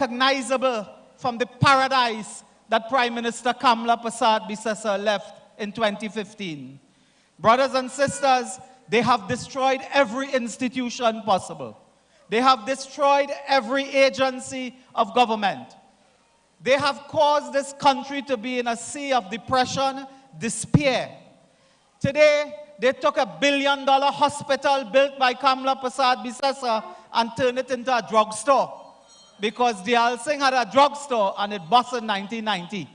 recognizable from the paradise that Prime Minister Kamla Persad-Bissessar left in 2015. Brothers and sisters, they have destroyed every institution possible. They have destroyed every agency of government. They have caused this country to be in a sea of depression, despair. Today, they took $1 billion hospital built by Kamla Persad-Bissessar and turned it into a drugstore, because Diyal Singh had a drugstore and it bust in 1990.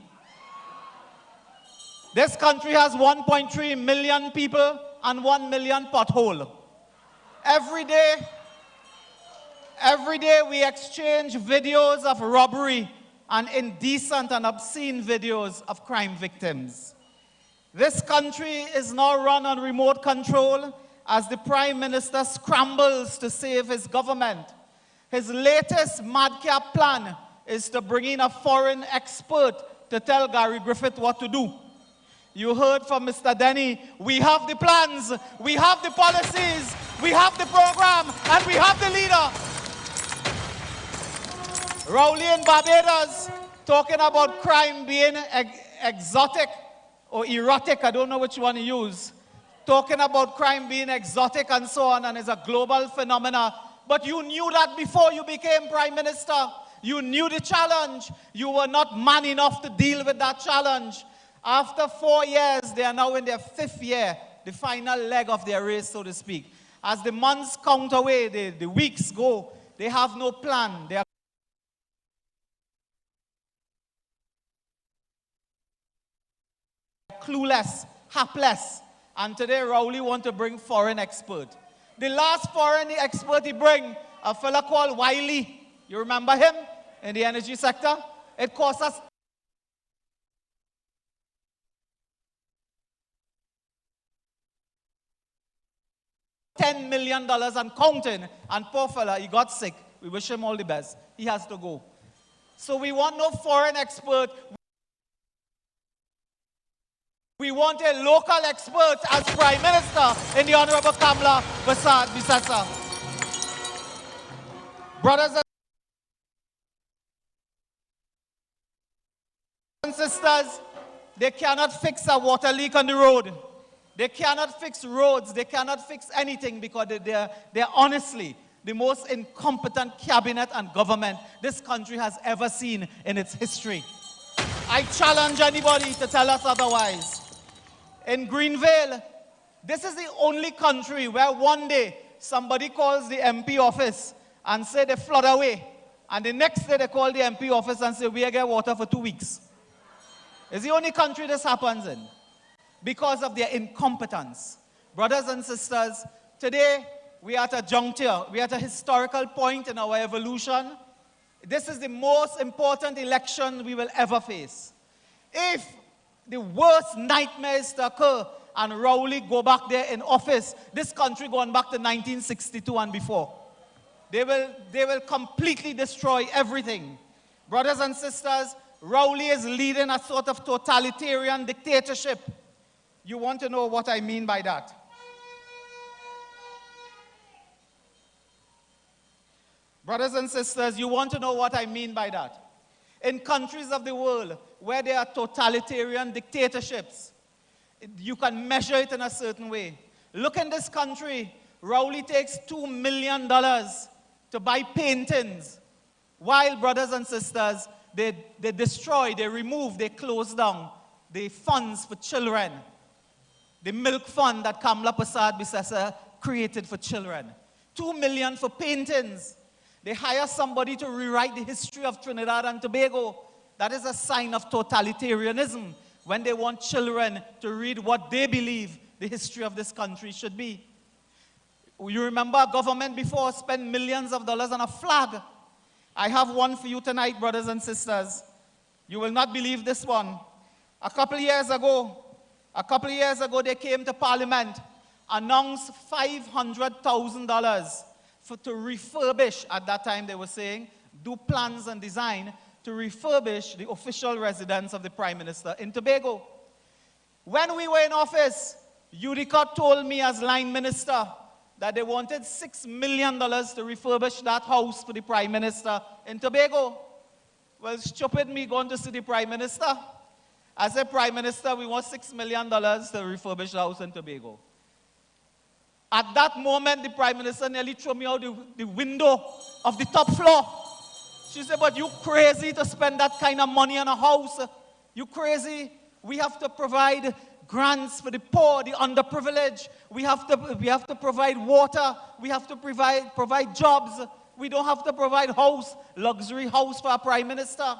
This country has 1.3 million people and 1 million pothole. Every day we exchange videos of robbery and indecent and obscene videos of crime victims. This country is now run on remote control as the Prime Minister scrambles to save his government. His latest madcap plan is to bring in a foreign expert to tell Gary Griffith what to do. You heard from Mr. Denny, we have the plans, we have the policies, we have the program, and we have the leader. Rowley in Barbados talking about crime being exotic or erotic, I don't know which one to use. Talking about crime being exotic and so on, and it's a global phenomena. But you knew that before you became Prime Minister. You knew the challenge. You were not man enough to deal with that challenge. After 4 years, they are now in their 5th year, the final leg of their race, so to speak. As the months count away, the weeks go, they have no plan. They are clueless, hapless. And today, Rowley want to bring foreign expert. The last foreign expert he bring, a fella called Wiley. You remember him in the energy sector? It cost us $10 million and counting. And poor fella, he got sick. We wish him all the best. He has to go. So we want no foreign expert. We want a local expert as Prime Minister in the Honorable Kamla Persad-Bissessar. Brothers and sisters, they cannot fix a water leak on the road. They cannot fix roads. They cannot fix anything because they're honestly the most incompetent cabinet and government this country has ever seen in its history. I challenge anybody to tell us otherwise. In Greenvale, this is the only country where one day somebody calls the MP office and say they flood away. And the next day they call the MP office and say we get water for 2 weeks. It's the only country this happens in because of their incompetence. Brothers and sisters, today we are at a juncture. We are at a historical point in our evolution. This is the most important election we will ever face. If the worst nightmare is to occur and Rowley go back there in office, this country going back to 1962 and before. They will completely destroy everything. Brothers and sisters, Rowley is leading a sort of totalitarian dictatorship. You want to know what I mean by that? Brothers and sisters, you want to know what I mean by that? In countries of the world where there are totalitarian dictatorships, you can measure it in a certain way. Look in this country, Rowley takes $2 million to buy paintings, while, brothers and sisters, they destroy, they remove, they close down the funds for children. The milk fund that Kamla Persad-Bissessar created for children. $2 million for paintings. They hire somebody to rewrite the history of Trinidad and Tobago. That is a sign of totalitarianism when they want children to read what they believe the history of this country should be. You remember a government before spent millions of dollars on a flag. I have one for you tonight, brothers and sisters. You will not believe this one. A couple of years ago, they came to Parliament, announced $500,000 to refurbish, at that time they were saying, do plans and design to refurbish the official residence of the Prime Minister in Tobago. When we were in office, Utica told me as line minister that they wanted $6 million to refurbish that house for the Prime Minister in Tobago. Well, stupid me going to see the Prime Minister. I said, Prime Minister, we want $6 million to refurbish the house in Tobago. At that moment, the Prime Minister nearly threw me out the window of the top floor. She said, but you crazy to spend that kind of money on a house. You crazy. We have to provide grants for the poor, the underprivileged. We have to provide water. We have to provide jobs. We don't have to provide luxury house for our Prime Minister.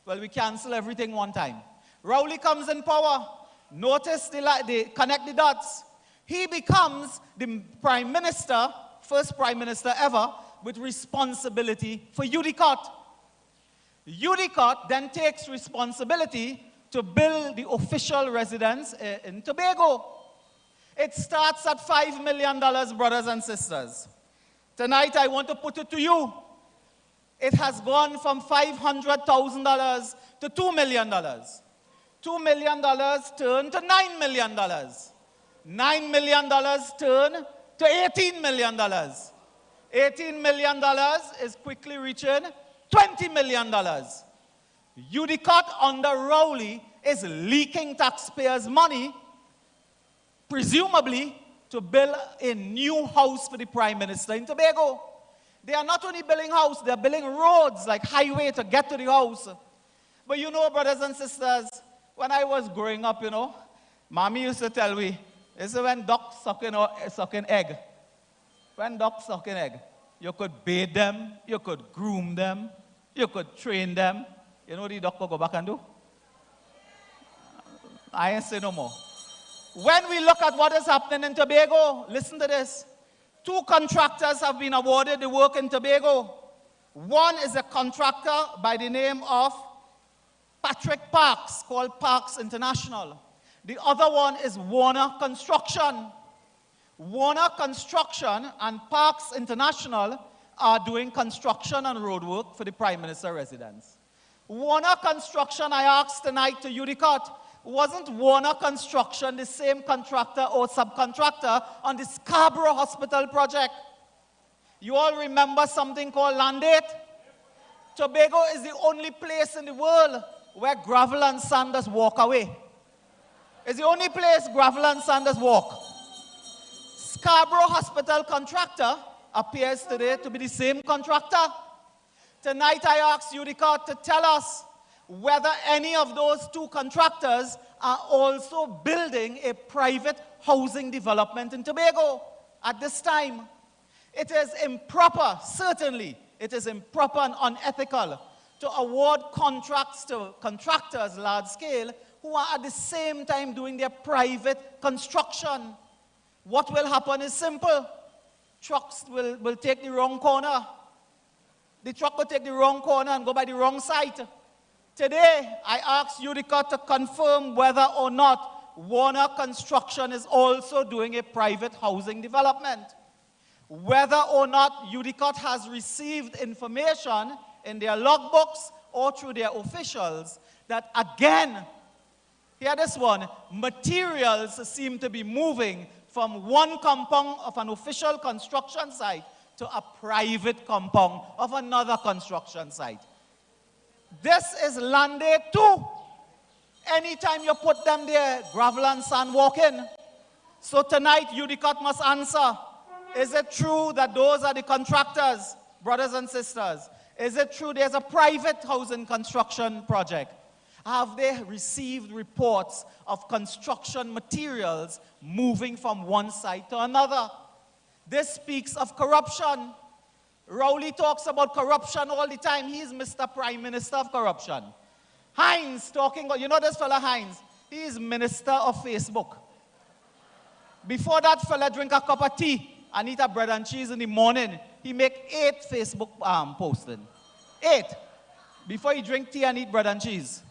Well, we cancel everything one time. Rowley comes in power. Notice they connect the dots. He becomes the Prime Minister, first Prime Minister ever, with responsibility for UDCOT. UDCOT then takes responsibility to build the official residence in Tobago. It starts at $5 million, brothers and sisters. Tonight, I want to put it to you. It has gone from $500,000 to $2 million. $2 million turned to $9 million. $9 million turned to $18 million. $18 million is quickly reaching $20 million. UDCOT under Rowley is leaking taxpayers' money, presumably to build a new house for the Prime Minister in Tobago. They are not only building house, they are building roads like highway to get to the house. But you know, brothers and sisters, when I was growing up, Mommy used to tell me, it's when ducks sucking egg. When ducks sucking egg, you could bathe them, you could groom them, you could train them. You know what the duck could go back and do? I ain't say no more. When we look at what is happening in Tobago, listen to this. 2 contractors have been awarded the work in Tobago. One is a contractor by the name of Patrick Parks, called Parks International. The other one is Warner Construction. Warner Construction and Parks International are doing construction and road work for the Prime Minister residence. Warner Construction, I asked tonight to UDCOT, wasn't Warner Construction the same contractor or subcontractor on the Scarborough Hospital project? You all remember something called Land 8? Tobago is the only place in the world where gravel and sand just walk away. It's the only place gravel and sand just walk. Scarborough Hospital contractor appears today to be the same contractor. Tonight I ask UDCOT to tell us whether any of those 2 contractors are also building a private housing development in Tobago at this time. It is improper, certainly, it is improper and unethical to award contracts to contractors large scale who are at the same time doing their private construction. What will happen is simple. Trucks will take the wrong corner. The truck will take the wrong corner and go by the wrong side. Today, I ask UDCOT to confirm whether or not Warner Construction is also doing a private housing development. Whether or not UDCOT has received information in their logbooks or through their officials that, again, hear this one, materials seem to be moving from one compound of an official construction site to a private compound of another construction site. This is Land 8 too. Anytime you put them there, gravel and sand walk in. So tonight, UDCOT must answer. Is it true that those are the contractors, brothers and sisters? Is it true there's a private housing construction project? Have they received reports of construction materials moving from one site to another? This speaks of corruption. Rowley talks about corruption all the time. He's Mr. Prime Minister of Corruption. Hines talking, you know this fella Hines? He is Minister of Facebook. Before that fella drink a cup of tea and eat a bread and cheese in the morning, he make 8 Facebook posting. 8. Before he drink tea and eat bread and cheese.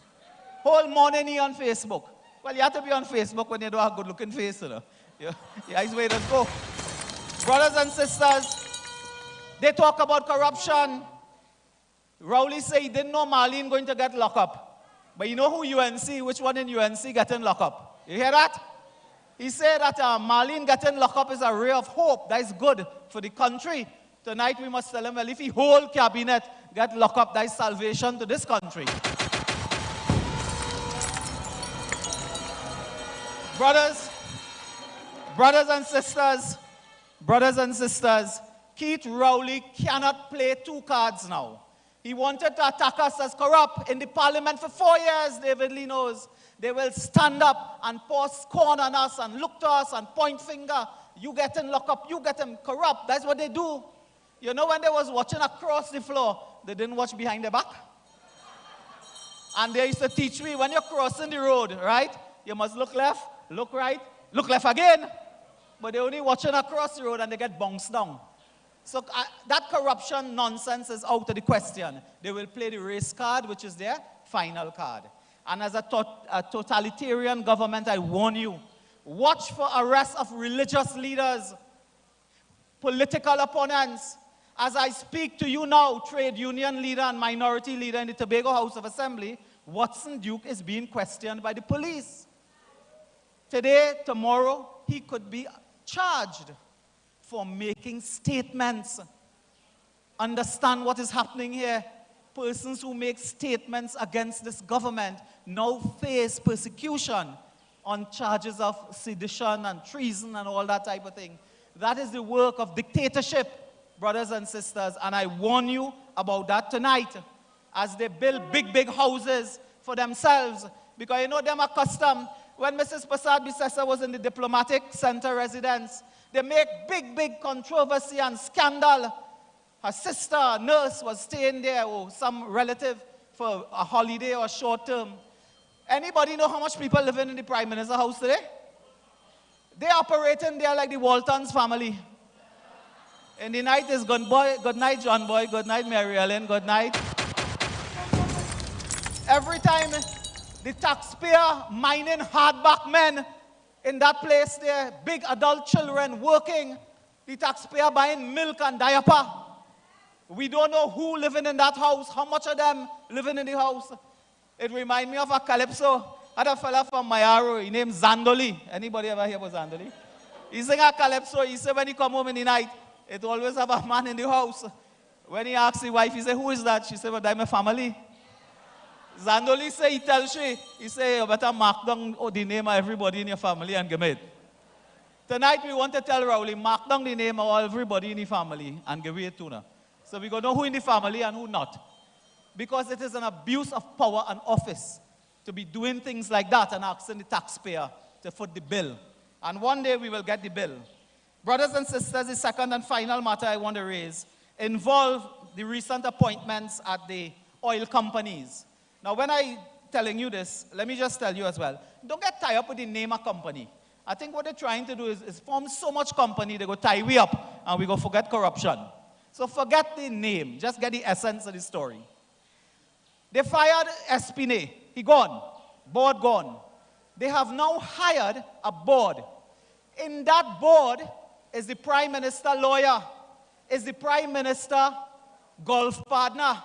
Whole morning he on Facebook. Well, you have to be on Facebook when you don't have a good-looking face, you know. Yeah, he's way to go. Brothers and sisters, they talk about corruption. Rowley say he didn't know Marlene going to get locked up. But you know who UNC, which one in UNC getting locked up? You hear that? He said that Marlene getting locked up is a ray of hope. That is good for the country. Tonight we must tell him, well, if he whole cabinet get locked up, thy salvation to this country. Brothers and sisters, Keith Rowley cannot play two cards now. He wanted to attack us as corrupt in the parliament for 4 years, David Lee knows. They will stand up and pour scorn on us and look to us and point finger. You get him locked up, you get him corrupt. That's what they do. You know, when they was watching across the floor, they didn't watch behind their back. And they used to teach me, when you're crossing the road, right, you must look left, look right, look left again. But they're only watching across the road and they get bounced down. So that corruption nonsense is out of the question. They will play the race card, which is their final card. And as a totalitarian government, I warn you, watch for arrests of religious leaders, political opponents. As I speak to you now, trade union leader and minority leader in the Tobago House of Assembly, Watson Duke is being questioned by the police. Today, tomorrow, he could be charged for making statements. Understand what is happening here. Persons who make statements against this government now face persecution on charges of sedition and treason and all that type of thing. That is the work of dictatorship, brothers and sisters, and I warn you about that tonight as they build big houses for themselves, because you know them accustomed. When Mrs. Prasad Bisesa was in the diplomatic center residence, they make big controversy and scandal. Her sister, a nurse, was staying there, or some relative for a holiday or short term. Anybody know how much people living in the Prime Minister's house today? They operating there like the Waltons family. In the night is good night John Boy, good night Mary Ellen, good night. Every time the taxpayer mining hardback men in that place there, big adult children working, the taxpayer buying milk and diaper. We don't know who living in that house, how much of them living in the house. It reminds me of a calypso. I had a fella from Mayaro, he named Zandoli. Anybody ever hear about Zandoli? He sing a calypso, he said when he come home in the night, it always have a man in the house. When he asks his wife, he said, who is that? She said, well, that's my family. Zandoli say, he tells she, he say, you better mark down the name of everybody in your family and give it. Tonight we want to tell Rowley, mark down the name of everybody in the family and give it to her. So we go know who in the family and who not. Because it is an abuse of power and office to be doing things like that and asking the taxpayer to foot the bill. And one day we will get the bill. Brothers and sisters, the second and final matter I want to raise involve the recent appointments at the oil companies. Now, when I'm telling you this, let me just tell you as well, don't get tied up with the name of company. I think what they're trying to do is form so much company, they go tie we up and we go forget corruption. So forget the name, just get the essence of the story. They fired Espine, he gone, board gone. They have now hired a board. In that board is the Prime Minister lawyer, is the Prime Minister golf partner,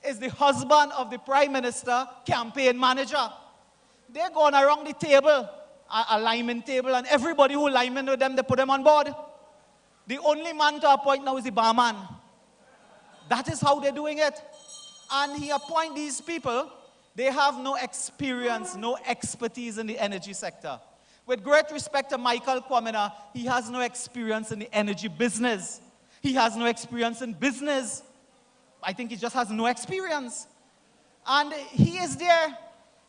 is the husband of the Prime Minister campaign manager. They're going around the table, a lineman table, and everybody who lineman with them, they put them on board. The only man to appoint now is the barman. That is how they're doing it. And he appoint these people, they have no experience, no expertise in the energy sector. With great respect to Michael Kwamina, he has no experience in the energy business. He has no experience in business. I think he just has no experience. And he is there,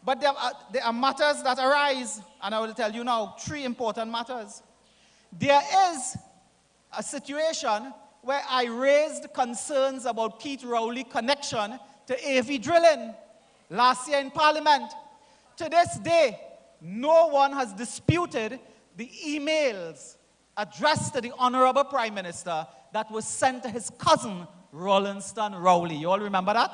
but there are matters that arise, and I will tell you now 3 important matters. There is a situation where I raised concerns about Keith Rowley connection to AV drilling last year in Parliament. To this day, no one has disputed the emails addressed to the Honorable Prime Minister that was sent to his cousin, Rollinston Rowley. You all remember that?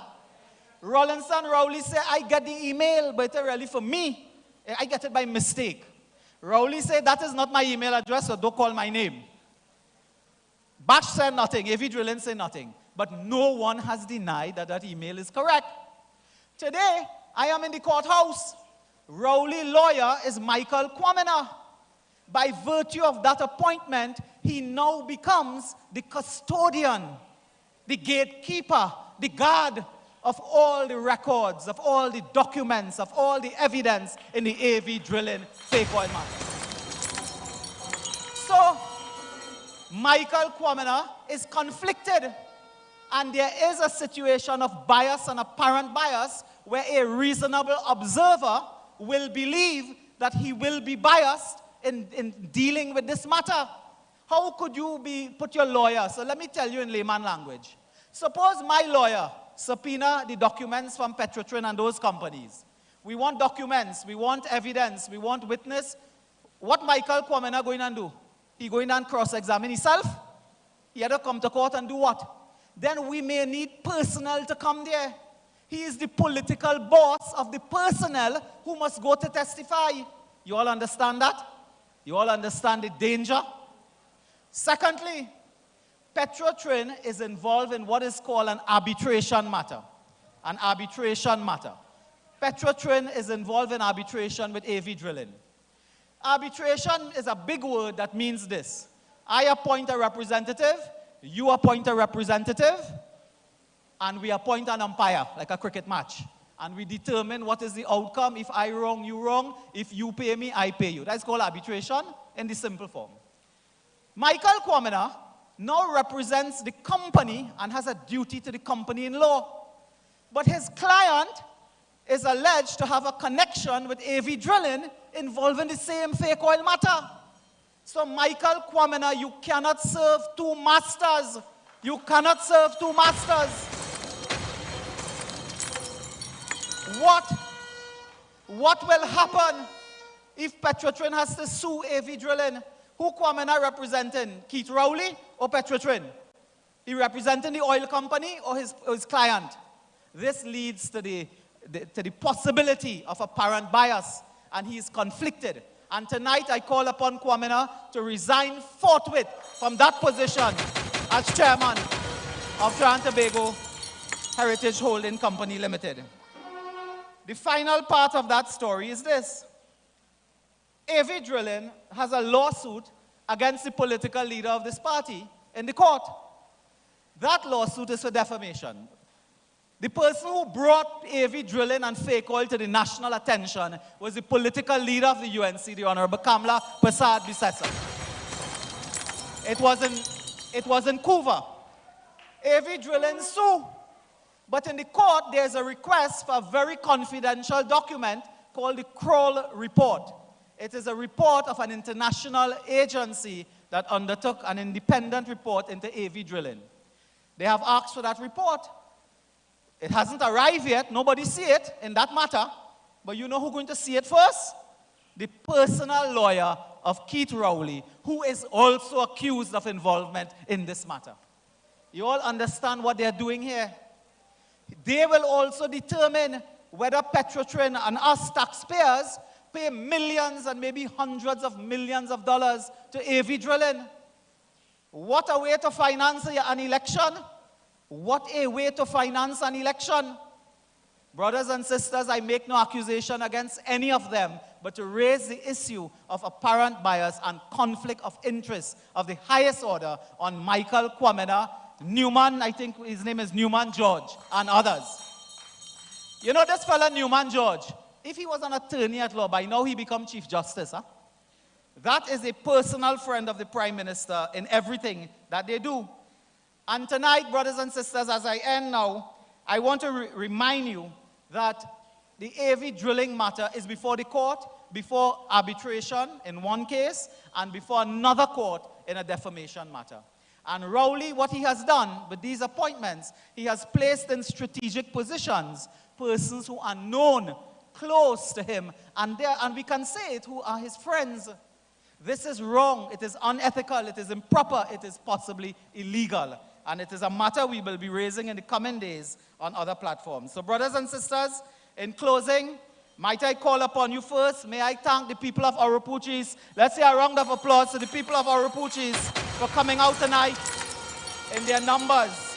Rollinston Rowley said, I get the email, but it's really for me. I get it by mistake. Rowley said, that is not my email address, so don't call my name. Bash said nothing, AV Drilling said nothing. But no one has denied that that email is correct. Today, I am in the courthouse. Rowley lawyer is Michael Kwamina. By virtue of that appointment, he now becomes the custodian, the gatekeeper, the guard of all the records, of all the documents, of all the evidence in the AV drilling fake oil matter. So, Michael Kwamina is conflicted, and there is a situation of bias and apparent bias where a reasonable observer will believe that he will be biased in dealing with this matter. How could you put your lawyer? So let me tell you in layman language. Suppose my lawyer subpoena the documents from Petrotrin and those companies. We want documents, we want evidence, we want witness. What Michael Kwamina going to do? He going and cross-examine himself? He had to come to court and do what? Then we may need personnel to come there. He is the political boss of the personnel who must go to testify. You all understand that? You all understand the danger? Secondly, Petrotrin is involved in what is called an arbitration matter. An arbitration matter. Petrotrin is involved in arbitration with AV drilling. Arbitration is a big word that means this. I appoint a representative, you appoint a representative, and we appoint an umpire, like a cricket match. And we determine what is the outcome. If I wrong, you wrong. If you pay me, I pay you. That's called arbitration in the simple form. Michael Kwamina now represents the company and has a duty to the company in law. But his client is alleged to have a connection with AV drilling involving the same fake oil matter. So Michael Kwamina, you cannot serve two masters. You cannot serve two masters. What will happen if Petrotrin has to sue AV drilling? Who Kwamina representing? Keith Rowley or Petrotrin? He representing the oil company or his client? This leads to the possibility of apparent bias, and he is conflicted. And tonight I call upon Kwamina to resign forthwith from that position as chairman of Trinidad and Tobago Heritage Holding Company Limited. The final part of that story is this. AV Drilling has a lawsuit against the political leader of this party in the court. That lawsuit is for defamation. The person who brought AV drilling and fake oil to the national attention was the political leader of the UNC, the Honorable Kamla Prasad Bisesa. It was in Cuba. AV drilling sued. But in the court, there's a request for a very confidential document called the Kroll Report. It is a report of an international agency that undertook an independent report into AV drilling. They have asked for that report. It hasn't arrived yet. Nobody see it in that matter. But you know who's going to see it first? The personal lawyer of Keith Rowley, who is also accused of involvement in this matter. You all understand what they're doing here? They will also determine whether Petrotrin and us taxpayers pay millions and maybe hundreds of millions of dollars to AV drilling. What a way to finance an election. What a way to finance an election. Brothers and sisters, I make no accusation against any of them, but to raise the issue of apparent bias and conflict of interest of the highest order on Michael Kwamina, Newman, I think his name is Newman George, and others. You know this fella Newman George, if he was an attorney at law, by now he become Chief Justice. Huh? That is a personal friend of the Prime Minister in everything that they do. And tonight, brothers and sisters, as I end now, I want to remind you that the AV drilling matter is before the court, before arbitration in one case, and before another court in a defamation matter. And Rowley, what he has done with these appointments, he has placed in strategic positions persons who are known, close to him, and we can say it, who are his friends. This is wrong, it is unethical, it is improper, it is possibly illegal. And it is a matter we will be raising in the coming days on other platforms. So brothers and sisters, in closing, might I call upon you first? May I thank the people of Orupuchis. Let's say a round of applause to the people of Orupuchis for coming out tonight in their numbers.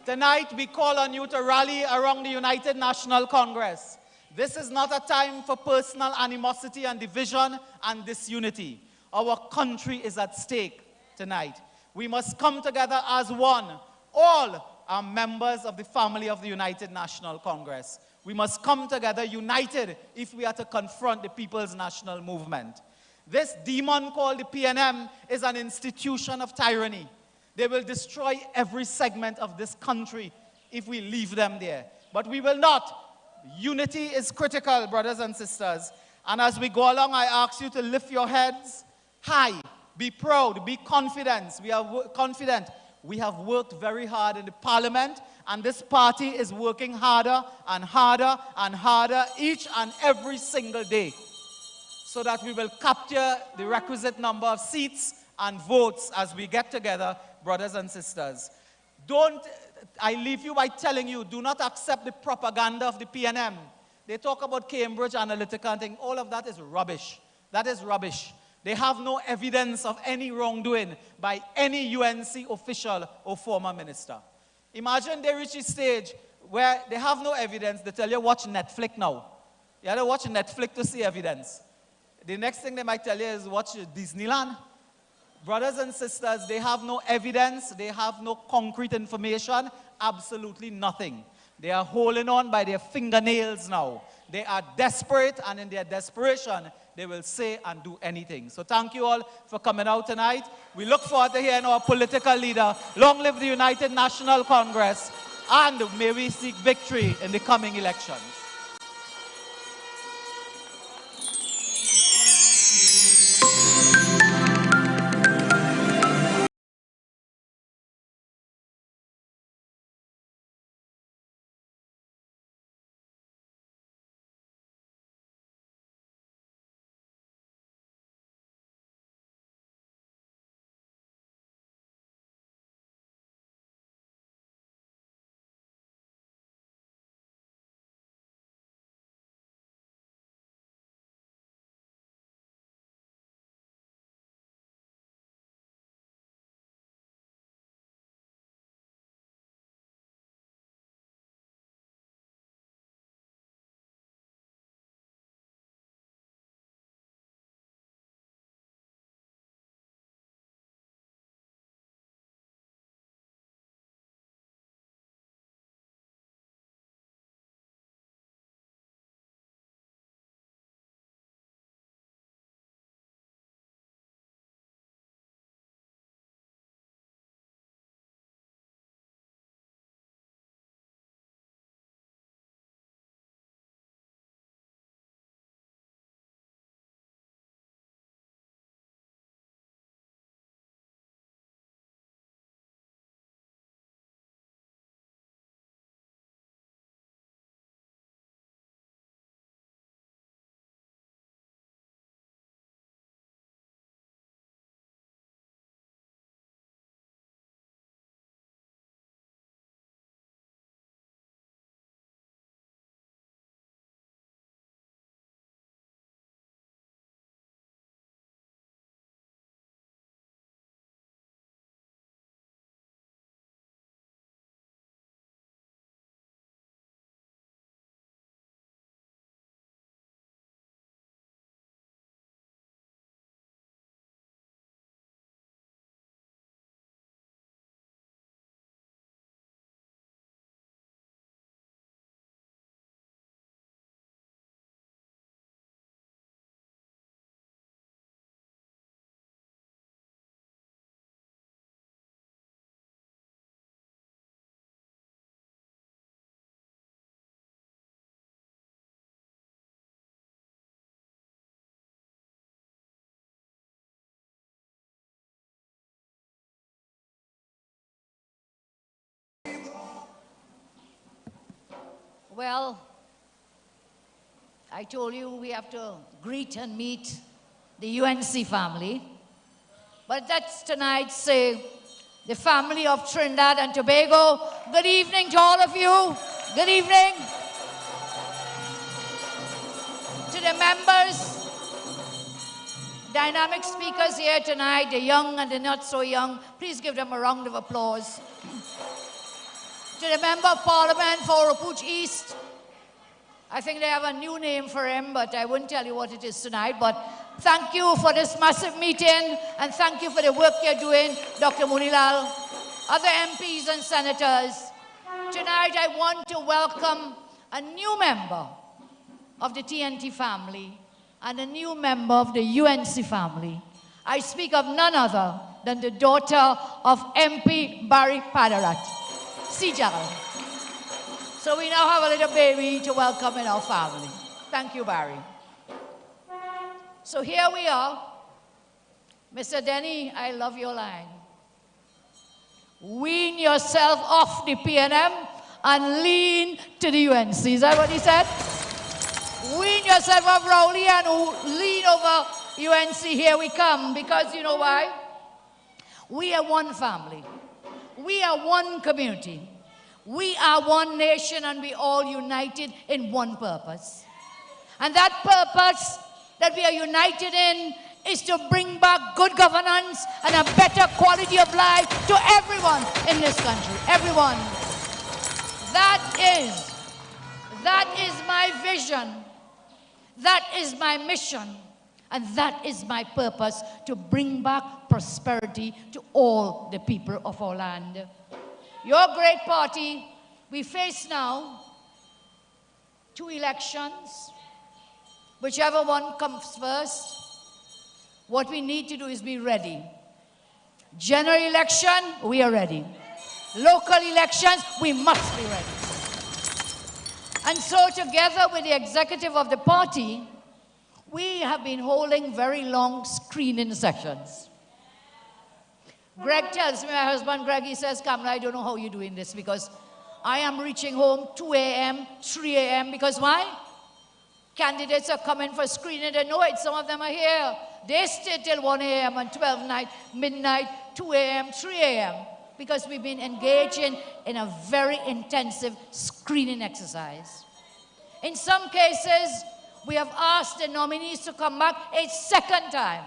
Tonight we call on you to rally around the United National Congress. This is not a time for personal animosity and division and disunity. Our country is at stake tonight. We must come together as one, all are members of the family of the United National Congress. We must come together united if we are to confront the People's National Movement. This demon called the PNM is an institution of tyranny. They will destroy every segment of this country if we leave them there. But we will not. Unity is critical, brothers and sisters. And as we go along, I ask you to lift your heads high. Be proud. Be confident. We are confident. We have worked very hard in the parliament, and this party is working harder and harder and harder each and every single day so that we will capture the requisite number of seats and votes as we get together, brothers and sisters. I leave you by telling you, do not accept the propaganda of the PNM. They talk about Cambridge Analytica and things. All of that is rubbish. That is rubbish. They have no evidence of any wrongdoing by any UNC official or former minister. Imagine they reach a stage where they have no evidence. They tell you, watch Netflix now. You have to watch Netflix to see evidence. The next thing they might tell you is watch Disneyland. Brothers and sisters, they have no evidence. They have no concrete information. Absolutely nothing. They are holding on by their fingernails now. They are desperate, and in their desperation, they will say and do anything. So thank you all for coming out tonight. We look forward to hearing our political leader. Long live the United National Congress, and may we seek victory in the coming elections. Well, I told you we have to greet and meet the UNC family. But that's tonight's the family of Trinidad and Tobago. Good evening to all of you. Good evening. To the members, dynamic speakers here tonight, the young and the not so young, please give them a round of applause. To the Member of Parliament for Rapuch East, I think they have a new name for him, but I wouldn't tell you what it is tonight. But thank you for this massive meeting, and thank you for the work you're doing, Dr. Munilal, other MPs and senators, Tonight I want to welcome a new member of the TNT family and a new member of the UNC family. I speak of none other than the daughter of MP Barry Padarat, Sijal. So we now have a little baby to welcome in our family. Thank you, Barry. So here we are. Mr. Denny, I love your line. Wean yourself off the PNM and lean to the UNC. Is that what he said? Wean yourself off Rowley and lean over UNC. Here we come. Because you know why? We are one family. We are one community. We are one nation, and we all united in one purpose. And that purpose that we are united in is to bring back good governance and a better quality of life to everyone in this country. Everyone. That is my vision. That is my mission. And that is my purpose, to bring back prosperity to all the people of our land. Your great party, we face now 2 elections. Whichever one comes first, what we need to do is be ready. General election, we are ready. Local elections, we must be ready. And so together with the executive of the party, we have been holding very long screening sessions. Greg tells me, my husband Greg, he says, Kamala, I don't know how you're doing this, because I am reaching home 2 a.m., 3 a.m., because why? Candidates are coming for screening, they know it, some of them are here. They stay till 1 a.m. and 12 night, midnight, 2 a.m., 3 a.m., because we've been engaging in a very intensive screening exercise. In some cases, we have asked the nominees to come back a second time,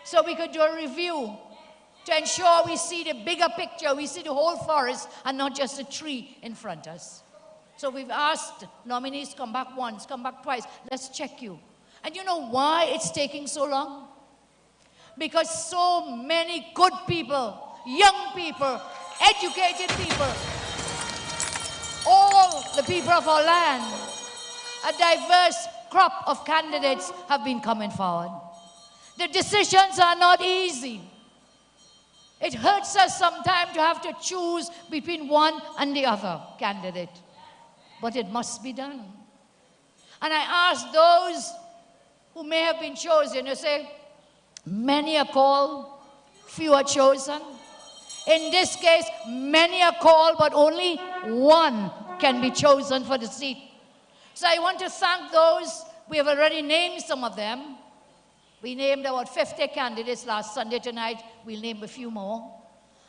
so we could do a review to ensure we see the bigger picture, we see the whole forest and not just a tree in front of us. So we've asked nominees, come back once, come back twice, let's check you. And you know why it's taking so long? Because so many good people, young people, educated people, all the people of our land, a diverse crop of candidates have been coming forward. The decisions are not easy. It hurts us sometimes to have to choose between one and the other candidate. But it must be done. And I ask those who may have been chosen, you say, many are called, few are chosen. In this case, many are called, but only one can be chosen for the seat. So I want to thank those. We have already named some of them. We named about 50 candidates last Sunday. Tonight, we'll name a few more.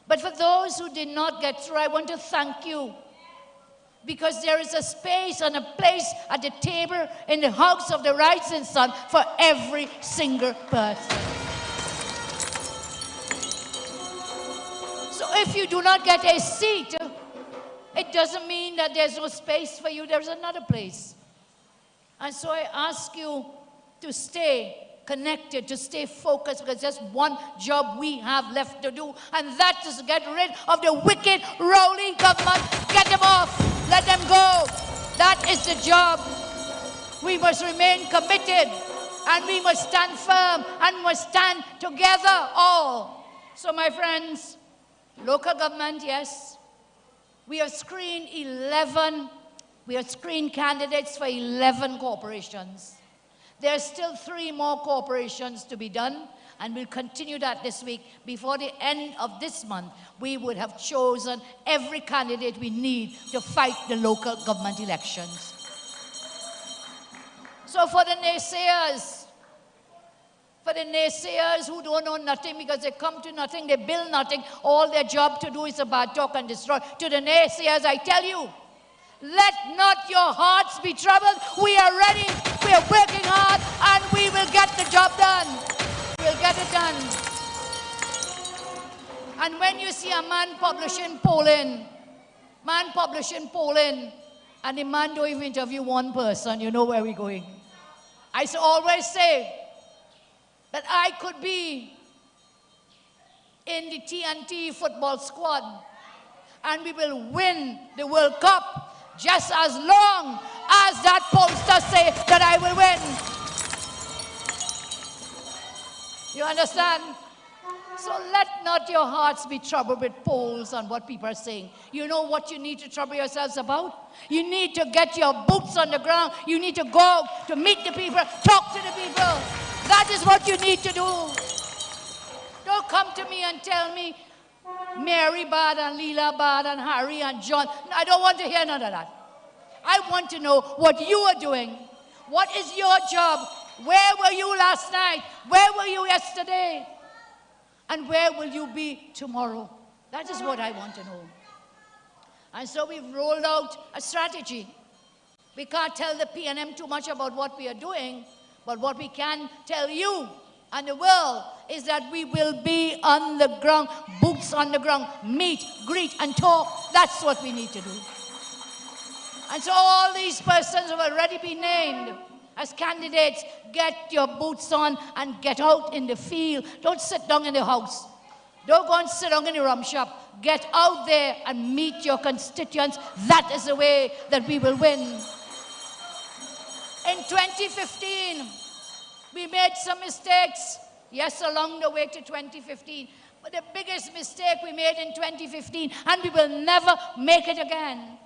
But for those who did not get through, I want to thank you. Because there is a space and a place at the table in the House of the Rising Sun for every single person. So if you do not get a seat, it doesn't mean that there's no space for you. There's another place. And so I ask you to stay connected, to stay focused, because there's one job we have left to do, and that is to get rid of the wicked, Rowley government. Get them off. Let them go. That is the job. We must remain committed, and we must stand firm, and must stand together all. So my friends, local government, yes. We have screened candidates for 11 corporations. There are still 3 more corporations to be done, and we'll continue that this week. Before the end of this month, we would have chosen every candidate we need to fight the local government elections. So for the naysayers who don't know nothing because they come to nothing, they build nothing, all their job to do is about talk and destroy. To the naysayers, I tell you, let not your hearts be troubled. We are ready. We are working hard, and we will get the job done. We'll get it done. And when you see a man publishing polling, and the man don't even interview one person, you know where we're going. I always say that I could be in the TNT football squad, and we will win the World Cup just as long as that pollster say that I will win. You understand? So let not your hearts be troubled with polls and what people are saying. You know what you need to trouble yourselves about? You need to get your boots on the ground. You need to go to meet the people, talk to the people. That is what you need to do. Don't come to me and tell me Mary bad and Leela bad and Harry and John. I don't want to hear none of that. I want to know what you are doing. What is your job? Where were you last night? Where were you yesterday? And where will you be tomorrow? That is what I want to know. And so we've rolled out a strategy. We can't tell the P&M too much about what we are doing, but what we can tell you and the world is that we will be on the ground, boots on the ground, meet, greet, and talk. That's what we need to do. And so all these persons have already been named as candidates. Get your boots on and get out in the field. Don't sit down in the house. Don't go and sit down in the rum shop. Get out there and meet your constituents. That is the way that we will win. In 2015, we made some mistakes. Yes, along the way to 2015. But the biggest mistake we made in 2015, and we will never make it again.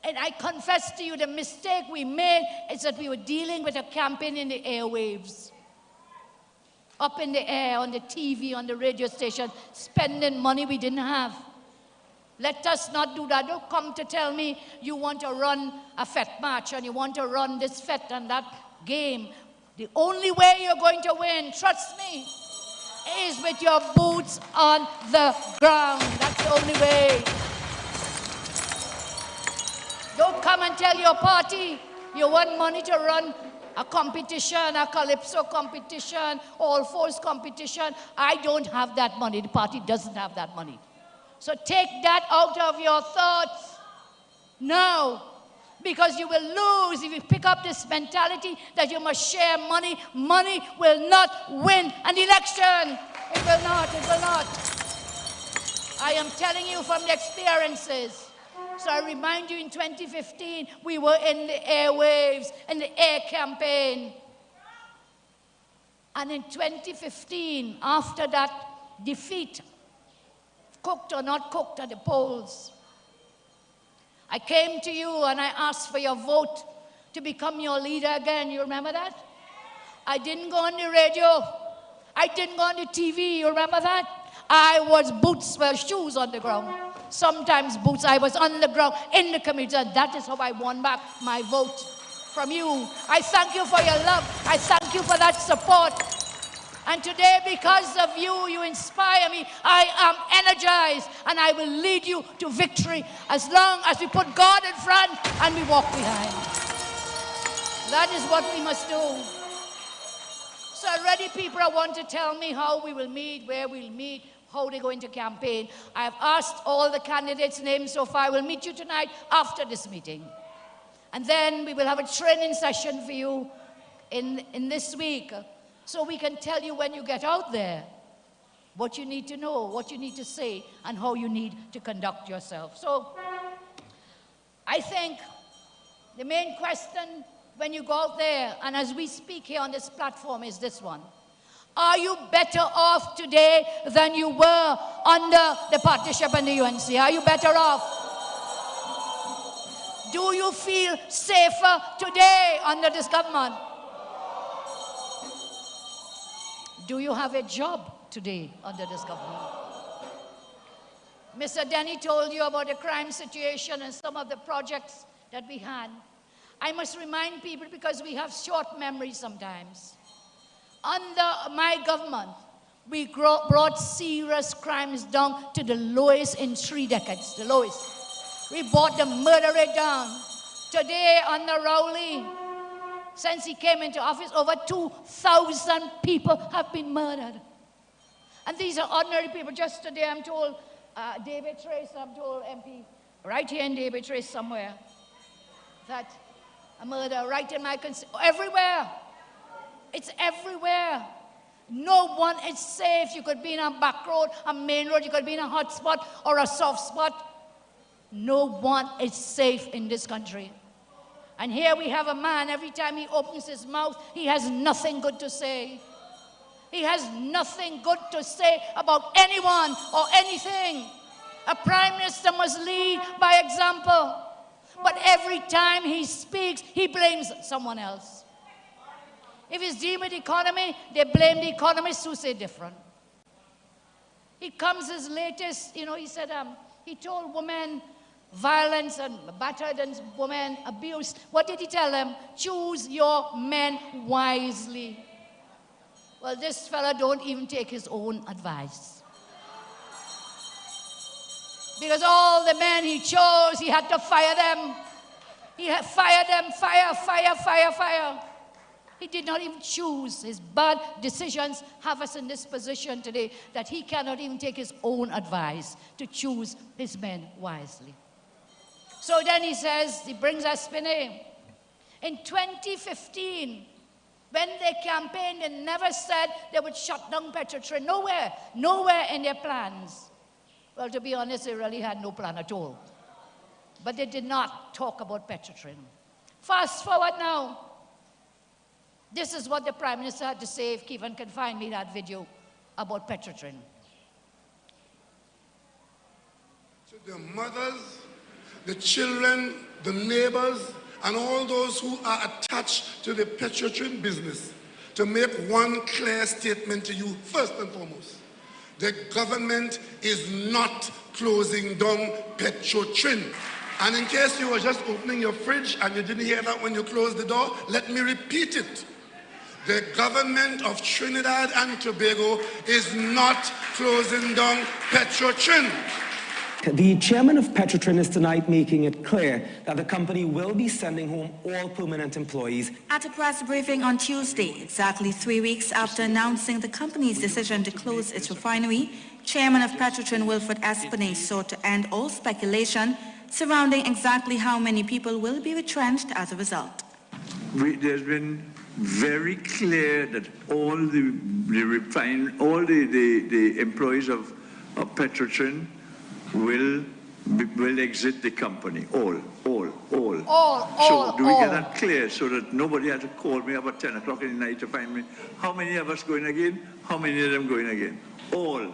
And I confess to you, the mistake we made is that we were dealing with a campaign in the airwaves. Up in the air, on the TV, on the radio station, spending money we didn't have. Let us not do that. Don't come to tell me you want to run a FET match and you want to run this FET and that game. The only way you're going to win, trust me, is with your boots on the ground. That's the only way. Don't come and tell your party you want money to run a competition, a calypso competition, all fours competition. I don't have that money. The party doesn't have that money. So take that out of your thoughts now, because you will lose if you pick up this mentality that you must share money. Money will not win an election. It will not. It will not. I am telling you from the experiences. So I remind you, in 2015, we were in the airwaves, in the air campaign. And in 2015, after that defeat, cooked or not cooked at the polls, I came to you and I asked for your vote to become your leader again. You remember that? I didn't go on the radio. I didn't go on the TV. You remember that? I was boots, well, shoes on the ground. Sometimes boots. I was on the ground in the community. And that is how I won back my vote from you. I thank you for your love. I thank you for that support. And today, because of you, you inspire me. I am energized, and I will lead you to victory as long as we put God in front and we walk behind. That is what we must do. So already people want to tell me how we will meet, where we'll meet, how they're going to campaign. I've asked all the candidates' names so far. I will meet you tonight after this meeting. And then we will have a training session for you in this week, so we can tell you when you get out there what you need to know, what you need to say, and how you need to conduct yourself. So I think the main question when you go out there, and as we speak here on this platform, is this one. Are you better off today than you were under the partnership and the UNC? Are you better off? Do you feel safer today under this government? Do you have a job today under this government? Mr. Denny told you about the crime situation and some of the projects that we had. I must remind people, because we have short memories sometimes. Under my government, we brought serious crimes down to the lowest in 3 decades, the lowest. We brought the murder rate down. Today, under Rowley, since he came into office, over 2,000 people have been murdered. And these are ordinary people. Just today, I'm told, David Trace, I'm told MP, right here in David Trace somewhere, that a murder right in my everywhere. It's everywhere. No one is safe. You could be in a back road, a main road, you could be in a hot spot or a soft spot, No one is safe in this country. And here we have a man, every time he opens his mouth, he has nothing good to say. He has nothing good to say about anyone or anything. A prime minister must lead by example. But every time he speaks, he blames someone else. If it's dealing with the economy, they blame the economists who say different. He comes his latest, he said, he told women violence and battered and women abuse. What did he tell them? Choose your men wisely. Well, this fella don't even take his own advice. Because all the men he chose, he had to fire them. He had fired them, fire. He did not even choose. His bad decisions have us in this position today that he cannot even take his own advice to choose his men wisely. So then he says, he brings us Spinney. In 2015, when they campaigned, they never said they would shut down Petrotrin. Nowhere in their plans. Well, to be honest, they really had no plan at all. But they did not talk about Petrotrin. Fast forward now. This is what the Prime Minister had to say, if Kevin can find me that video about Petrotrin. To the mothers, the children, the neighbors, and all those who are attached to the Petrotrin business, to make one clear statement to you, first and foremost. The government is not closing down Petrotrin. And in case you were just opening your fridge and you didn't hear that when you closed the door, let me repeat it. The government of Trinidad and Tobago is not closing down Petrotrin. The chairman of Petrotrin is tonight making it clear that the company will be sending home all permanent employees. At a press briefing on Tuesday, exactly 3 weeks after announcing the company's decision to close its refinery, Chairman of Petrotrin Wilfred Espinay sought to end all speculation surrounding exactly how many people will be retrenched as a result. There's been very clear that all the employees of Petrotrin will exit the company. All. So do we get that clear so that nobody has to call me about 10 o'clock in the night to find me? How many of us going again? How many of them going again? All.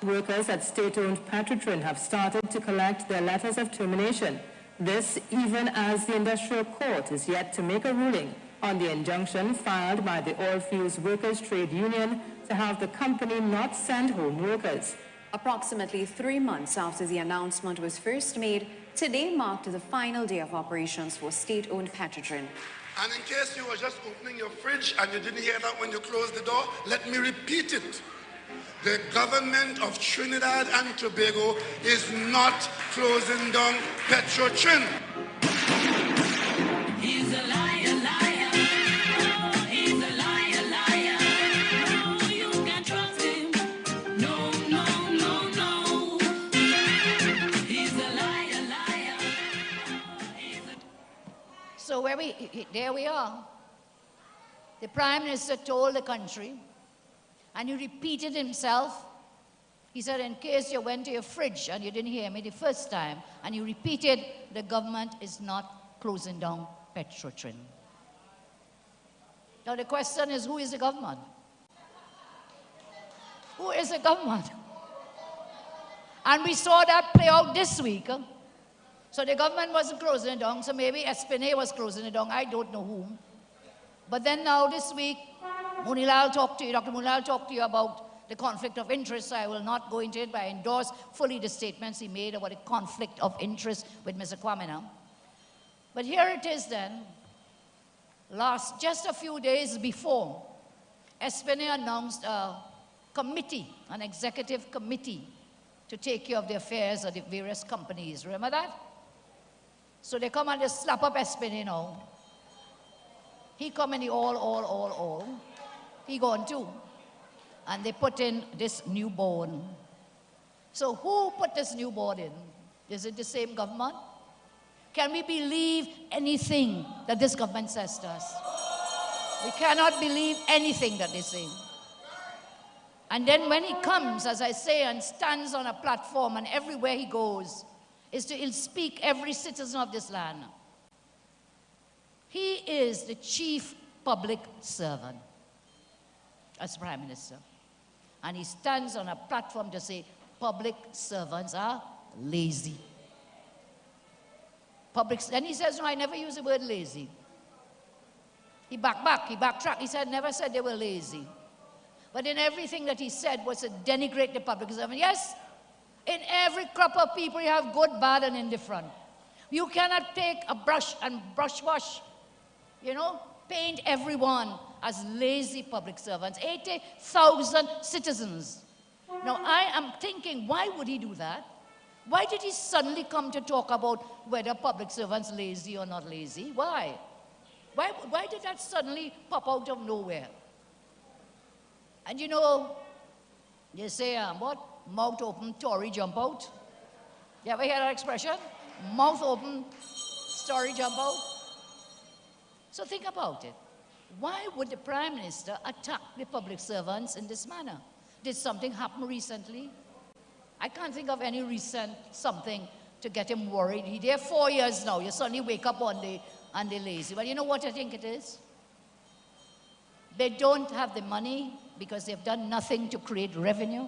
Workers at state-owned Petrotrin have started to collect their letters of termination. This even as the industrial court is yet to make a ruling on the injunction filed by the Oilfields Workers Trade Union to have the company not send home workers. Approximately 3 months after the announcement was first made, today marked the final day of operations for state-owned Petrotrin. And in case you were just opening your fridge and you didn't hear that when you closed the door, let me repeat it. The government of Trinidad and Tobago is not closing down Petrotrin. He's a liar, liar. Oh, he's a liar, liar. No, you can't trust him. No. He's a liar, liar. So there we are. The Prime Minister told the country, and he repeated himself. He said, in case you went to your fridge and you didn't hear me the first time, and he repeated, the government is not closing down Petrotrin. Now the question is, who is the government? Who is the government? And we saw that play out this week. So the government wasn't closing it down, so maybe Espinay was closing it down. I don't know whom. But then now this week, Dr. Munilal talked to you about the conflict of interest. I will not go into it, but I endorse fully the statements he made about the conflict of interest with Mr. Kwamina. But here it is then, just a few days before, Espinay announced a committee, an executive committee, to take care of the affairs of the various companies. Remember that? So they come and they slap up Espinay now. He come in the all. He gone too. And they put in this new board. So who put this new board in? Is it the same government? Can we believe anything that this government says to us? We cannot believe anything that they say. And then when he comes, as I say, and stands on a platform, and everywhere he goes, is to ill-speak every citizen of this land. He is the chief public servant as Prime Minister. And he stands on a platform to say public servants are lazy. And he says, no, I never use the word lazy. He backtracked. He said, never said they were lazy. But in everything that he said was to denigrate the public servant. Yes, in every crop of people you have good, bad, and indifferent. You cannot take a brush and wash, paint everyone as lazy public servants. 80,000 citizens. Now, I am thinking, why would he do that? Why did he suddenly come to talk about whether public servants lazy or not lazy? Why? Why did that suddenly pop out of nowhere? And they say, what? Mouth open, Tory jump out. You ever hear that expression? Mouth open, Tory jump out. So think about it. Why would the Prime Minister attack the public servants in this manner? Did something happen recently? I can't think of any recent something to get him worried. He's there 4 years now. You suddenly wake up one day and they're lazy. Well, you know what I think it is? They don't have the money because they've done nothing to create revenue.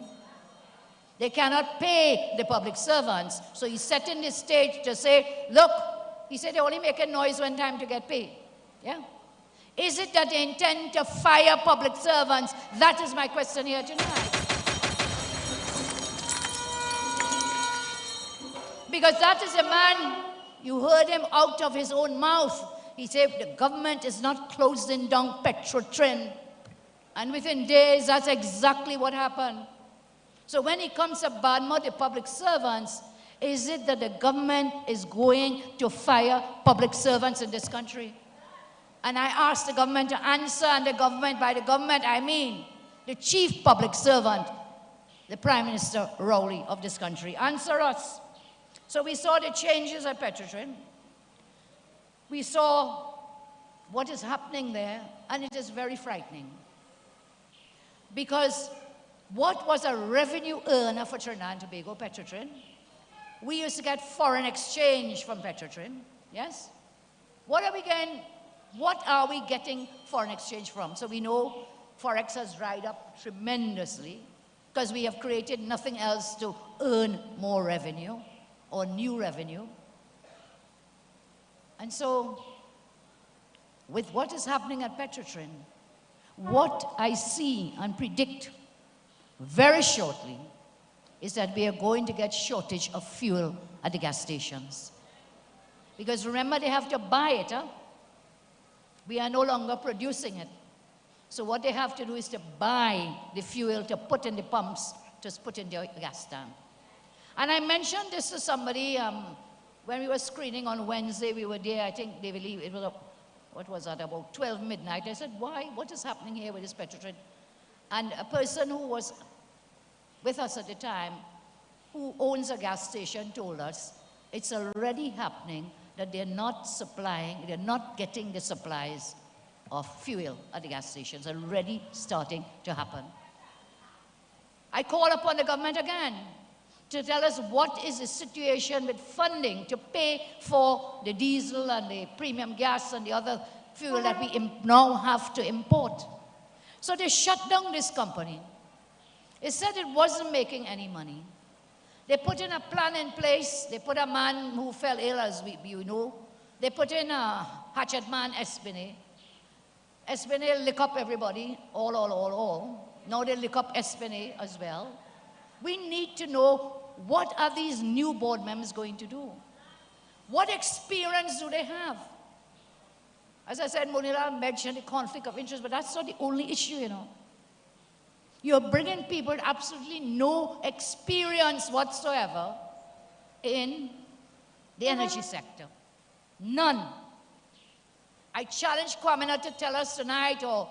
They cannot pay the public servants. So he's setting the stage to say, look, he said they only make a noise when time to get paid. Yeah? Is it that they intend to fire public servants? That is my question here tonight. Because that is a man, you heard him out of his own mouth. He said the government is not closing down Petrotrin. And within days, that's exactly what happened. So when he comes to badmouth the public servants, is it that the government is going to fire public servants in this country? And I asked the government to answer, and the government, by the government, I mean the chief public servant, the Prime Minister Rowley of this country. Answer us. So we saw the changes at Petrotrin. We saw what is happening there, and it is very frightening. Because what was a revenue earner for Trinidad and Tobago, Petrotrin? We used to get foreign exchange from Petrotrin, yes? What are we getting? What are we getting foreign exchange from? So we know Forex has dried up tremendously because we have created nothing else to earn more revenue or new revenue. And so, with what is happening at Petrotrin, what I see and predict very shortly is that we are going to get shortage of fuel at the gas stations. Because remember, they have to buy it, huh? We are no longer producing it. So what they have to do is to buy the fuel to put in the pumps, to put in the gas tank. And I mentioned this to somebody when we were screening on Wednesday. We were there, I think they believe it was, what was that, about 12 midnight. I said, why? What is happening here with this Petrotrin? And a person who was with us at the time, who owns a gas station, told us it's already happening that they're not getting the supplies of fuel at the gas stations, already starting to happen. I call upon the government again to tell us what is the situation with funding to pay for the diesel and the premium gas and the other fuel that we now have to import. So they shut down this company. It said it wasn't making any money. They put in a plan in place. They put a man who fell ill, as you know. They put in a hatchet man, Espinay. Espinay lick up everybody, all. Now they lick up Espinay as well. We need to know, what are these new board members going to do? What experience do they have? As I said, Munira mentioned the conflict of interest, but that's not the only issue, you know. You're bringing people with absolutely no experience whatsoever in the energy sector. None. I challenge Kwamina to tell us tonight, or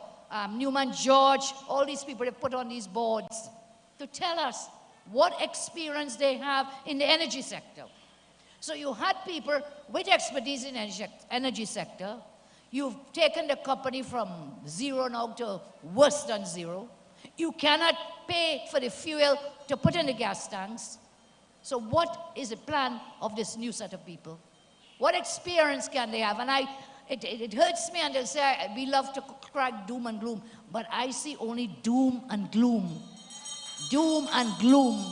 Newman George, all these people they put on these boards, to tell us what experience they have in the energy sector. So you had people with expertise in the energy sector. You've taken the company from zero now to worse than zero. You cannot pay for the fuel to put in the gas tanks. So what is the plan of this new set of people? What experience can they have? And it hurts me, and they'll say, we love to crack doom and gloom, but I see only doom and gloom. Doom and gloom.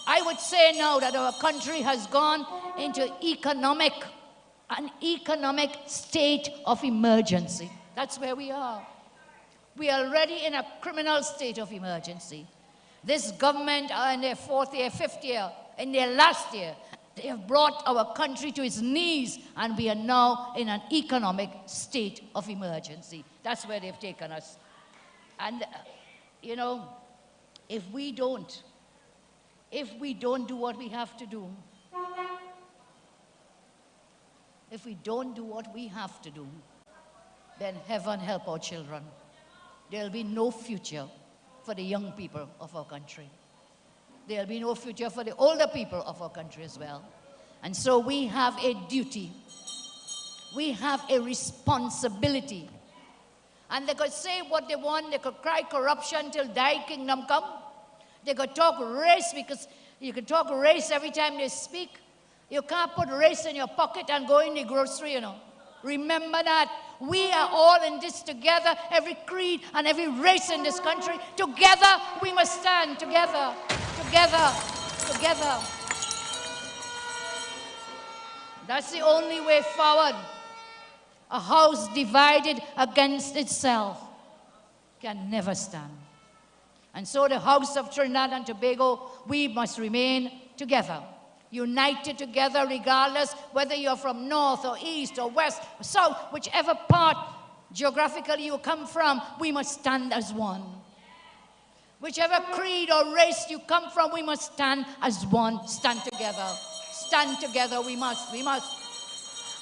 I would say now that our country has gone into an economic state of emergency. That's where we are. We are already in a criminal state of emergency. This government are in their fourth year, fifth year, in their last year. They have brought our country to its knees, and we are now in an economic state of emergency. That's where they've taken us. And, you know, if we don't do what we have to do, then heaven help our children. There'll be no future for the young people of our country. There'll be no future for the older people of our country as well. And so we have a duty. We have a responsibility. And they could say what they want. They could cry corruption till thy kingdom come. They could talk race, because you can talk race every time they speak. You can't put race in your pocket and go in the grocery, you know. Remember that. We are all in this together, every creed and every race in this country. Together, we must stand together. Together. Together. That's the only way forward. A house divided against itself can never stand. And so the House of Trinidad and Tobago, we must remain together. United together, regardless whether you're from north or east or west or south, whichever part geographically you come from, we must stand as one. Whichever creed or race you come from, we must stand as one. Stand together. Stand together, we must.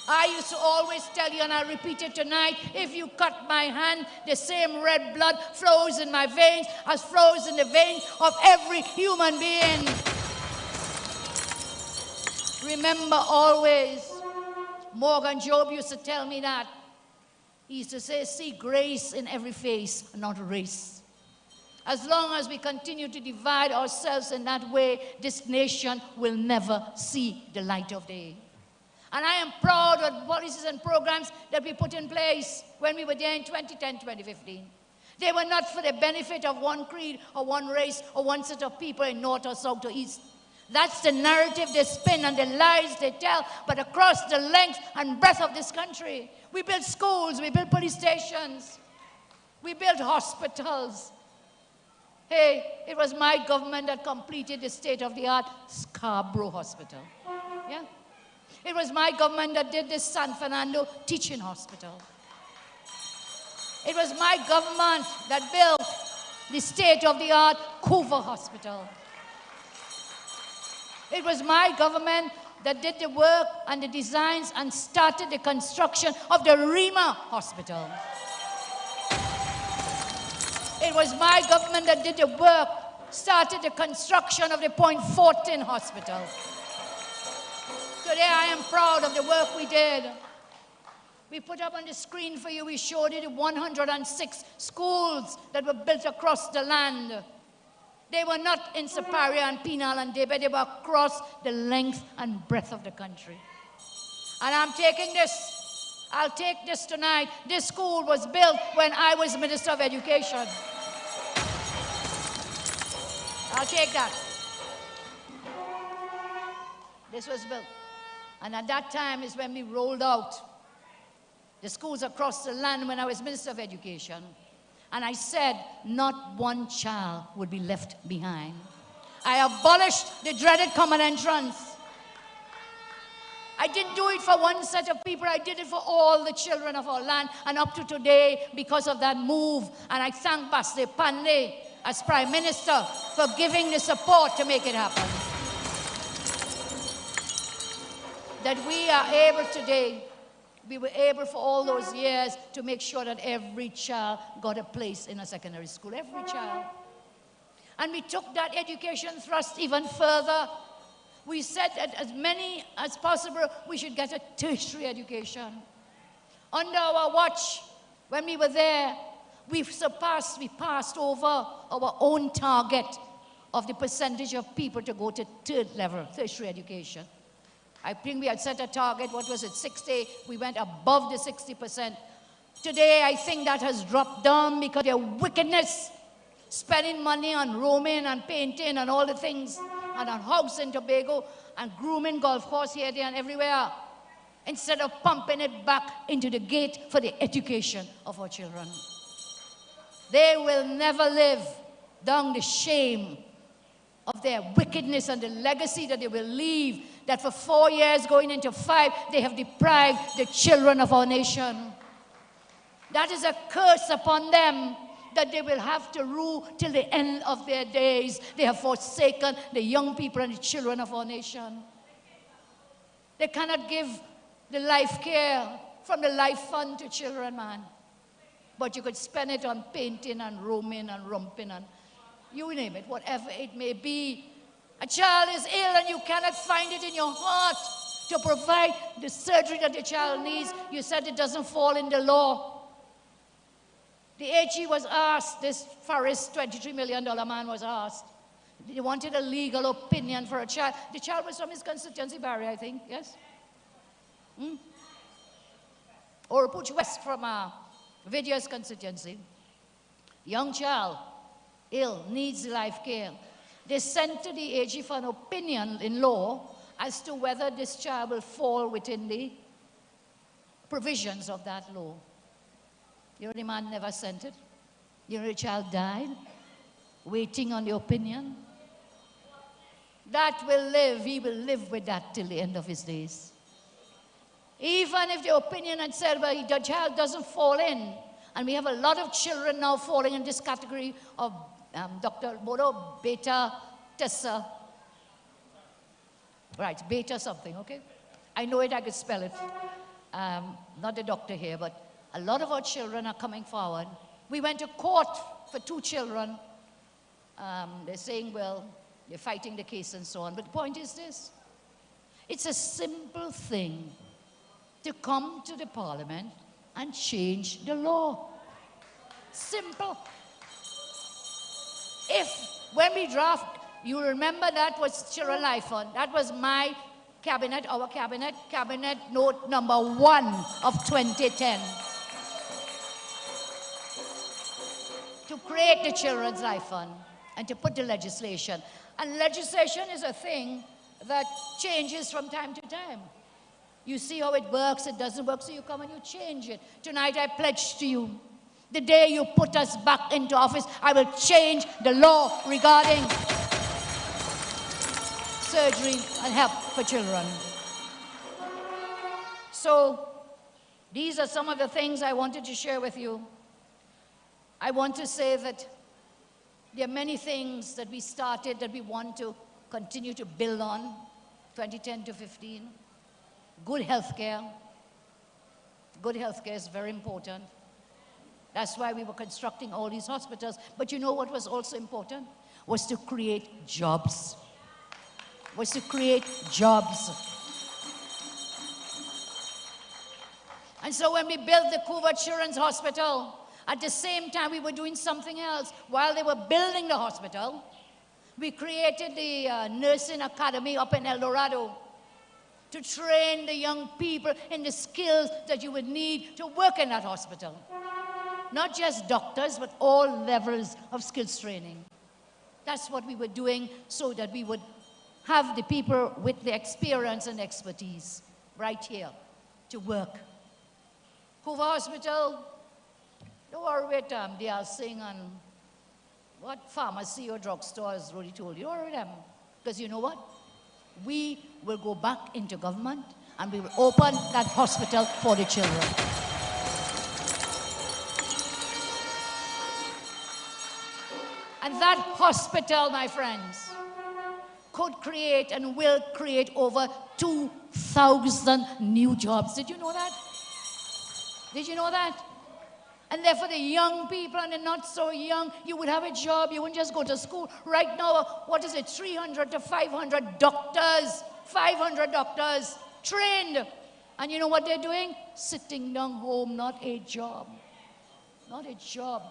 I used to always tell you, and I repeat it tonight, if you cut my hand, the same red blood flows in my veins as flows in the veins of every human being. Remember always, Morgan Job used to tell me that. He used to say, see grace in every face, not race. As long as we continue to divide ourselves in that way, this nation will never see the light of day. And I am proud of policies and programs that we put in place when we were there in 2010, 2015. They were not for the benefit of one creed or one race or one set of people in north or south or east. That's the narrative they spin and the lies they tell, but across the length and breadth of this country. We built schools, we built police stations, we built hospitals. Hey, it was my government that completed the state-of-the-art Scarborough Hospital. Yeah? It was my government that did the San Fernando Teaching Hospital. It was my government that built the state-of-the-art Coover Hospital. It was my government that did the work and the designs and started the construction of the Rima Hospital. It was my government that did the work, started the construction of the Point Fortin Hospital. Today I am proud of the work we did. We put up on the screen for you, we showed you the 106 schools that were built across the land. They were not in Siparia and Penal and DEBE, they were across the length and breadth of the country. And I'm taking this, I'll take this tonight. This school was built when I was Minister of Education. I'll take that. This was built. And at that time is when we rolled out the schools across the land when I was Minister of Education. And I said, not one child would be left behind. I abolished the dreaded common entrance. I didn't do it for one set of people, I did it for all the children of our land. And up to today, because of that move, and I thank Pastor Pandey as Prime Minister for giving the support to make it happen. That we are able today, we were able for all those years to make sure that every child got a place in a secondary school, every child. And we took that education thrust even further. We said that as many as possible, we should get a tertiary education. Under our watch, when we were there, we passed over our own target of the percentage of people to go to third level, tertiary education. I think we had set a target, what was it, 60? We went above the 60%. Today, I think that has dropped down because their wickedness, spending money on roaming and painting and all the things, and on house in Tobago, and grooming golf course here, there, and everywhere, instead of pumping it back into the gate for the education of our children. They will never live down the shame of their wickedness and the legacy that they will leave, that for 4 years going into 5, they have deprived the children of our nation. That is a curse upon them that they will have to rule till the end of their days. They have forsaken the young people and the children of our nation. They cannot give the life care from the life fund to children, man. But you could spend it on painting and roaming and romping and you name it, whatever it may be. A child is ill and you cannot find it in your heart to provide the surgery that the child needs. You said it doesn't fall in the law. The AG was asked, this Forrest $23 million man was asked. They wanted a legal opinion for a child. The child was from his constituency, Barry, I think, yes? Or Puch West from Vidya's constituency. Young child, ill, needs life care. They sent to the AG for an opinion in law as to whether this child will fall within the provisions of that law. You know, the man never sent it. You know, the child died, waiting on the opinion. That will live, he will live with that till the end of his days. Even if the opinion had said, well, the child doesn't fall in, and we have a lot of children now falling in this category of Dr. Bodo Beta Tessa. Right, Beta something, okay? I know it, I could spell it. Not the doctor here, but a lot of our children are coming forward. We went to court for 2 children. They're saying, well, they're fighting the case and so on. But the point is this. It's a simple thing to come to the parliament and change the law. Simple. If, when we draft, you remember that was Children Life Fund. That was my cabinet, our cabinet, cabinet note number 1 of 2010. To create the Children's Life Fund and to put the legislation. And legislation is a thing that changes from time to time. You see how it works, it doesn't work, so you come and you change it. Tonight I pledge to you, the day you put us back into office, I will change the law regarding surgery and help for children. So, these are some of the things I wanted to share with you. I want to say that there are many things that we started that we want to continue to build on, 2010 to 15. Good healthcare. Good healthcare is very important. That's why we were constructing all these hospitals. But you know what was also important? Was to create jobs. Was to create jobs. And so when we built the Couva Children's Hospital, at the same time, we were doing something else. While they were building the hospital, we created the nursing academy up in El Dorado to train the young people in the skills that you would need to work in that hospital. Not just doctors, but all levels of skills training. That's what we were doing so that we would have the people with the experience and expertise right here to work. Couva Hospital, don't worry with them. They are saying on what pharmacy or drugstore, as Rudy told you. Don't worry with them. Because you know what? We will go back into government and we will open that hospital for the children. And that hospital, my friends, could create and will create over 2,000 new jobs. Did you know that? Did you know that? And therefore the young people and the not so young, you would have a job, you wouldn't just go to school. Right now, what is it, 300 to 500 doctors, 500 doctors trained. And you know what they're doing? Sitting down home, not a job. Not a job.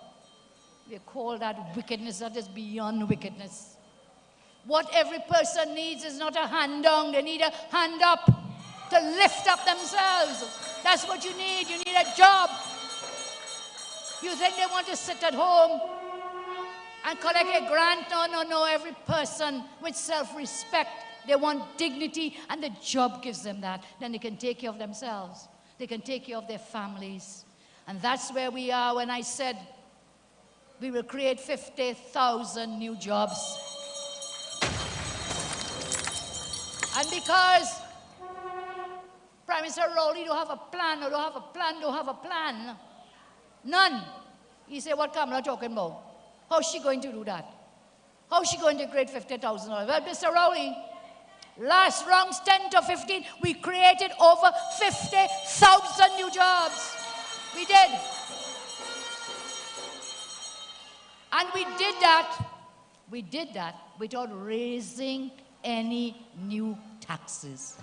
We call that wickedness, that is beyond wickedness. What every person needs is not a hand down, they need a hand up to lift up themselves. That's what you need. You need a job. You think they want to sit at home and collect a grant? No, no, no. Every person with self-respect, they want dignity, and the job gives them that. Then they can take care of themselves. They can take care of their families. And that's where we are when I said we will create 50,000 new jobs. And because Prime Minister Rowley don't have a plan, or don't have a plan, don't have a plan, none. He said, what Kamala talking about? How's she going to do that? How's she going to create 50,000? Well, Mr. Rowley, last rounds 10 to 15, we created over 50,000 new jobs. We did. And we did that without raising any new taxes.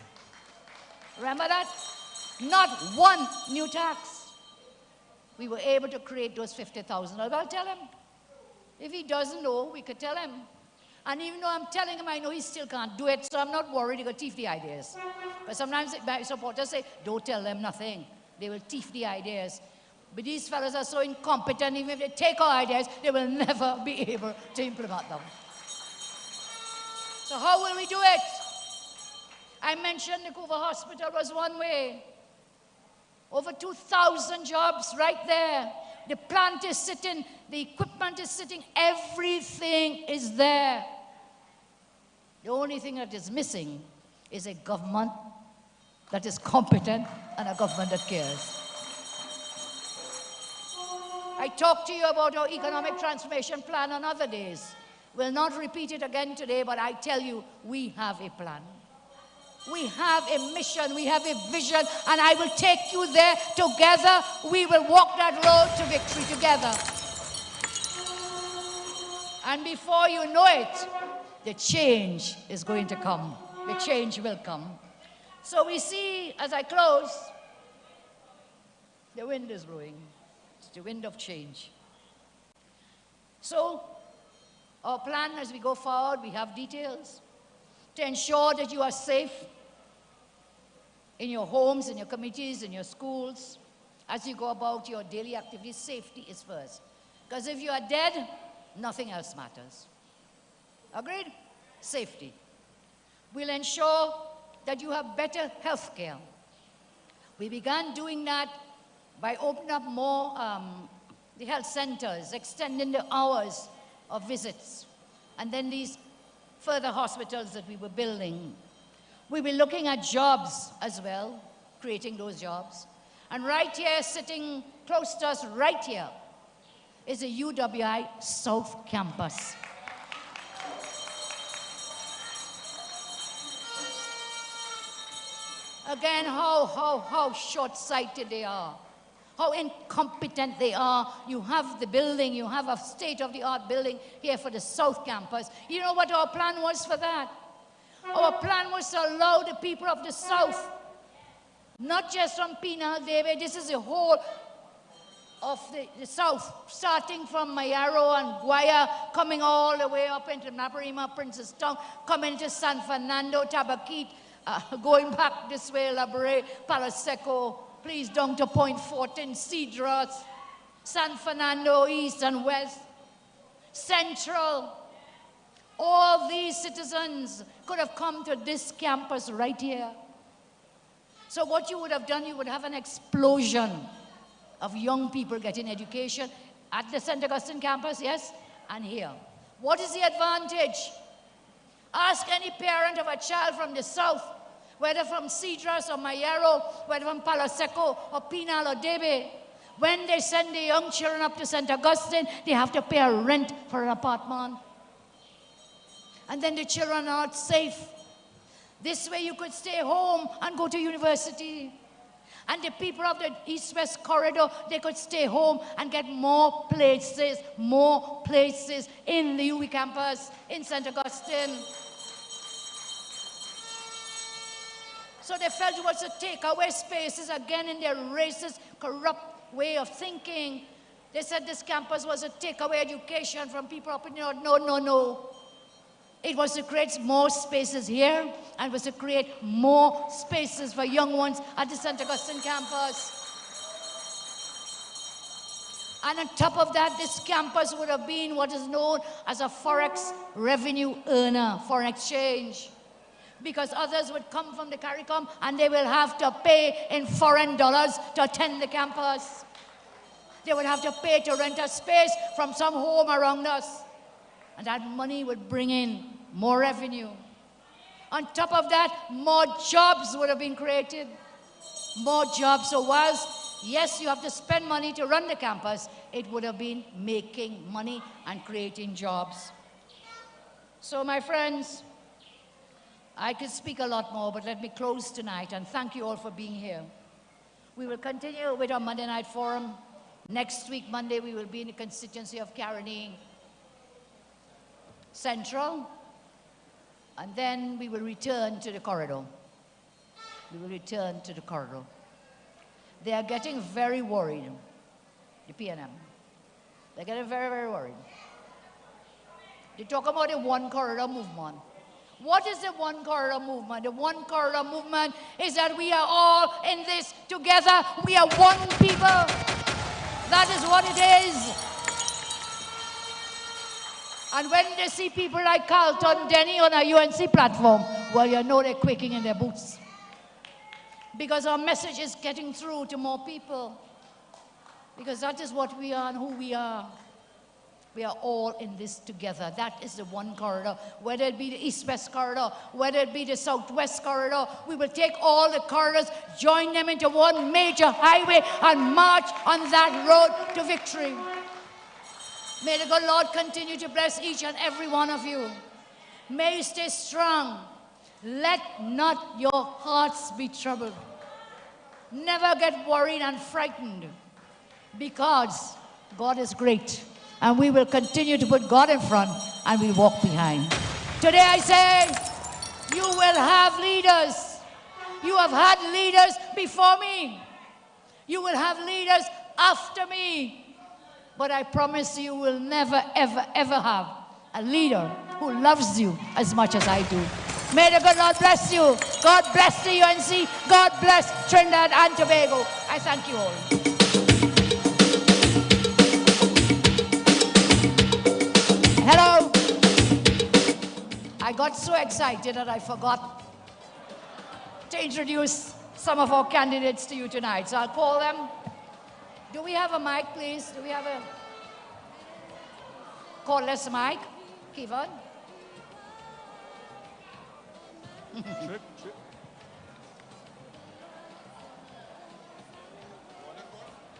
Remember that? Not one new tax. We were able to create those 50,000. I'll tell him. If he doesn't know, we could tell him. And even though I'm telling him, I know he still can't do it, so I'm not worried. He could thief the ideas. But sometimes my supporters say, don't tell them nothing. They will thief the ideas. But these fellows are so incompetent, even if they take our ideas, they will never be able to implement them. So how will we do it? I mentioned the Coover Hospital was one way. Over 2,000 jobs right there. The plant is sitting, the equipment is sitting, everything is there. The only thing that is missing is a government that is competent and a government that cares. I talked to you about our economic transformation plan on other days. We'll not repeat it again today, but I tell you, we have a plan. We have a mission, we have a vision, and I will take you there together. We will walk that road to victory together. And before you know it, the change is going to come. The change will come. So we see, as I close, the wind is blowing. It's the wind of change. So, our plan as we go forward, we have details to ensure that you are safe in your homes, in your communities, in your schools. As you go about your daily activities, safety is first. Because if you are dead, nothing else matters. Agreed? Safety. We'll ensure that you have better health care. We began doing that by opening up more the health centers, extending the hours of visits, and then these further hospitals that we were building. We were looking at jobs as well, creating those jobs. And right here, sitting close to us, right here, is a UWI South Campus. Again, how short-sighted they are. How incompetent they are. You have the building, you have a state-of-the-art building here for the South Campus. You know what our plan was for that? Our plan was to allow the people of the South, not just from Penal, DEBE, this is the whole of the South, starting from Mayaro and Guaya, coming all the way up into Naparima, Princestown, coming to San Fernando, Tabaquite, going back this way, Labre, Palo Seco, please down to Point Fortin, Cedros, San Fernando, East and West, Central. All these citizens could have come to this campus right here. So what you would have done, you would have an explosion of young people getting education at the St. Augustine campus, yes, and here. What is the advantage? Ask any parent of a child from the South, whether from Cedros or Mayaro, whether from Palo Seco or Penal or DEBE, when they send their young children up to St. Augustine, they have to pay a rent for an apartment. And then the children are not safe. This way you could stay home and go to university. And the people of the East-West corridor, they could stay home and get more places in the UWI campus, in St. Augustine. So they felt it was to take away spaces again in their racist, corrupt way of thinking. They said this campus was a takeaway education from people up in the north. No, no, no. It was to create more spaces here, and was to create more spaces for young ones at the St. Augustine campus. And on top of that, this campus would have been what is known as a forex revenue earner, foreign exchange. Because others would come from the CARICOM and they will have to pay in foreign dollars to attend the campus. They would have to pay to rent a space from some home around us. And that money would bring in more revenue. On top of that, more jobs would have been created. More jobs. So whilst, yes, you have to spend money to run the campus, it would have been making money and creating jobs. So my friends, I could speak a lot more, but let me close tonight and thank you all for being here. We will continue with our Monday night forum. Next week, Monday, we will be in the constituency of Caroni Central, and then we will return to the corridor. We will return to the corridor. They are getting very worried, the PNM. They're getting very, very worried. They talk about the one corridor movement. What is the one corridor movement? The one corridor movement is that we are all in this together. We are one people. That is what it is. And when they see people like Carlton Denny on a UNC platform, well, you know they're quaking in their boots. Because our message is getting through to more people. Because that is what we are and who we are. We are all in this together. That is the one corridor. Whether it be the east-west corridor, whether it be the southwest corridor, we will take all the corridors, join them into one major highway, and march on that road to victory. May the good Lord continue to bless each and every one of you. May you stay strong. Let not your hearts be troubled. Never get worried and frightened, because God is great. And we will continue to put God in front and we'll walk behind. Today I say, you will have leaders. You have had leaders before me. You will have leaders after me. But I promise you will never, ever, ever have a leader who loves you as much as I do. May the good Lord bless you. God bless the UNC. God bless Trinidad and Tobago. I thank you all. Hello. I got so excited that I forgot to introduce some of our candidates to you tonight. So I'll call them. Do we have a mic, please? Do we have a cordless mic? Kevin?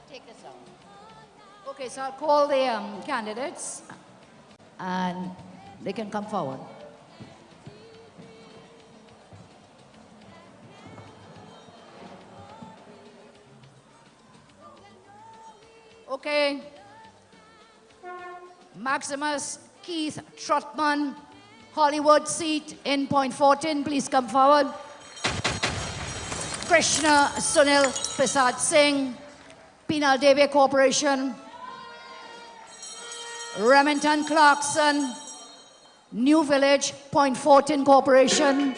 Take this out. Okay, so I'll call the candidates and they can come forward. Okay. Maximus Keith Trotman, Hollywood seat in Point Fortin, please come forward. Krishna Sunil Prasad Singh, Penal DEBE Corporation. Remington Clarkson, New Village, Point Fortin Corporation.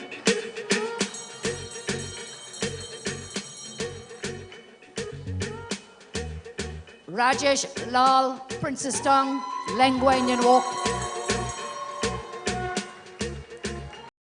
Rajesh Lal, Princess Tongue, Lengua Indian Walk.